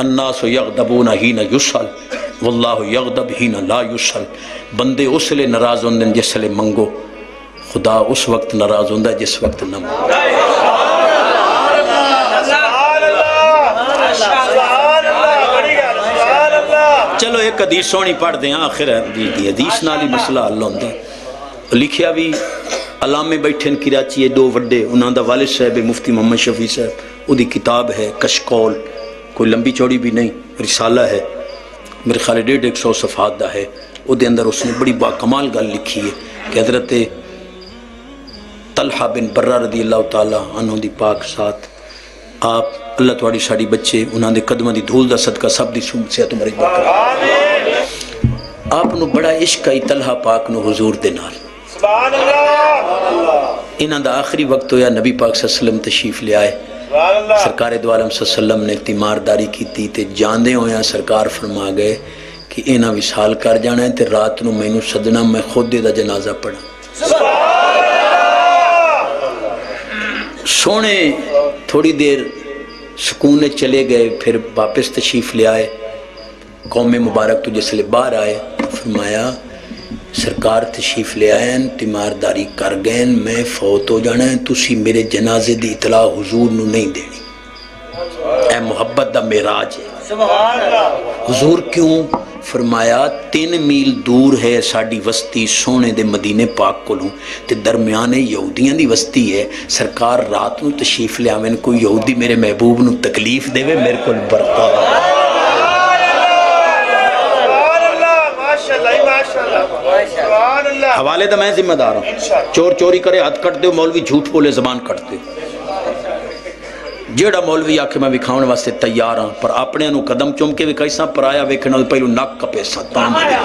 الناس یغضبون حین یسأل واللہ یغضب حین لا یسأل. بندے اس لیے ناراض ہوندے جس لیے منگو، خدا اس وقت ناراض ہوندا جس وقت نہ منگو. چلو ایک حدیث سونی پڑھ دیں آخر حدیث نال ہی مسئلہ حل ہوندا. لکھیا بھی علامے بیٹھے ہیں کراچی دو وڈے، انہاں دا والد صاحب مفتی محمد شفیع صاحب، وہ دی کتاب ہے کشکول، کوئی لمبی چوڑی بھی نہیں، رسالہ ہے، میرے خیال 150 صفحات دا ہے. وہ دے اندر اس نے بڑی با کمال گل لکھی ہے کہ حضرت طلحہ بن برہ رضی اللہ تعالیٰ عنہ دی پاک ساتھ آپ اللہ تواڑی ساڑی بچے انہاں دے قدمہ دی دھول دا صدقہ سب دی صحت عمر برقرار. آپ نو بڑا عشق آئی طلحہ پاک نو حضور دے نال. انہاں دا آخری وقت ہویا، نبی پاک صلی اللہ علیہ وسلم تشریف لے آئے، سرکار دو عالم صلی اللہ علیہ وسلم نے تیمارداری کی تھی تے جاندے ہویا سرکار فرما گئے کہ انہاں وصال کر جانا ہے تے رات نو مینوں سدنا، میں خود دا جنازہ پڑھا. سونے تھوڑی دیر سکون چلے گئے، پھر واپس تشریف لے آئے. قوم مبارک تو جس لئے باہر آئے، فرمایا سرکار تشریف لے آئے تیمارداری کر گئے، میں فوت ہو جانا ہے، تسی میرے جنازے دی اطلاع حضور نو نہیں دینی. اے محبت دا معراج ہے. حضور کیوں؟ فرمایا 3 میل دور ہے ساڑی وستی سونے دے مدینے پاک کولوں تے درمیانے یہودیاں دی وستی ہے. سرکار رات نو تشریف لے آویں، کوئی یہودی میرے محبوب نو تکلیف دے وے میرے کول برتا. حوالے دا میں ذمہ دار ہوں. چور چوری کرے ہاتھ کٹ دے، مولوی جھوٹ بولے زبان کٹ دے. جیڑا مولوی آکھے میں وکھاؤن واسطے تیار ہاں، پر اپنے انہوں قدم چوم کے وکھائی ساں پرایا ویکھنا پہلو نک کپے ستان دے.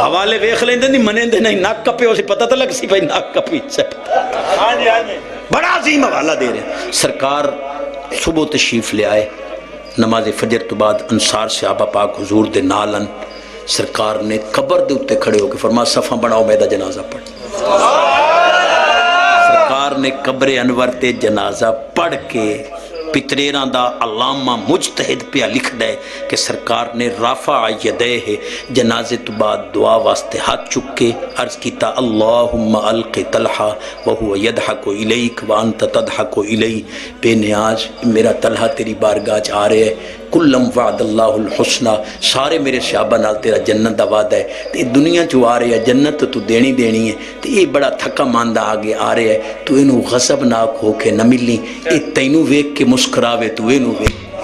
حوالے ویکھ لیں دے نہیں منے دے نہیں، نک کپے ہو سی پتہ تو لگ سی بھائی نک کپی سے بڑا عظیم حوالہ دے رہے ہیں. سرکار صبح تشریف لے آئے، نماز فجر تو بعد انصار صحابہ پاک حضور دے نالن. سرکار نے قبر دے اتے کھڑے ہو کے فرمایا صفحہ بناؤ میدہ جنازہ پڑھ. سرکار نے قبر انور تے جنازہ پڑھ کے پتریران دا علامہ مجتہد پہ لکھ دے کہ سرکار نے رافع یدیہ جنازے تو بعد دعا واسطے ہاتھ چک کے عرض کیتا اللہم الق طلحہ وہو یدحک الیک وانت تدحک الی. بے نیاز میرا طلحہ تیری بارگاہ آ رہے ہے، کلم وعد اللہ الحسنہ، سارے میرے صحابہ نال تیرا جنت دا وعدہ ہے، تے دنیا چو آ رہے ہے جنت تو دینی دینی ہے، تے یہ بڑا تھکا ماندہ آگے آ رہے ہے، تو انہوں غضب ناک ہو کے نہ ملی، اے تینوں ویک کے مسکراوے تو انہوں ویک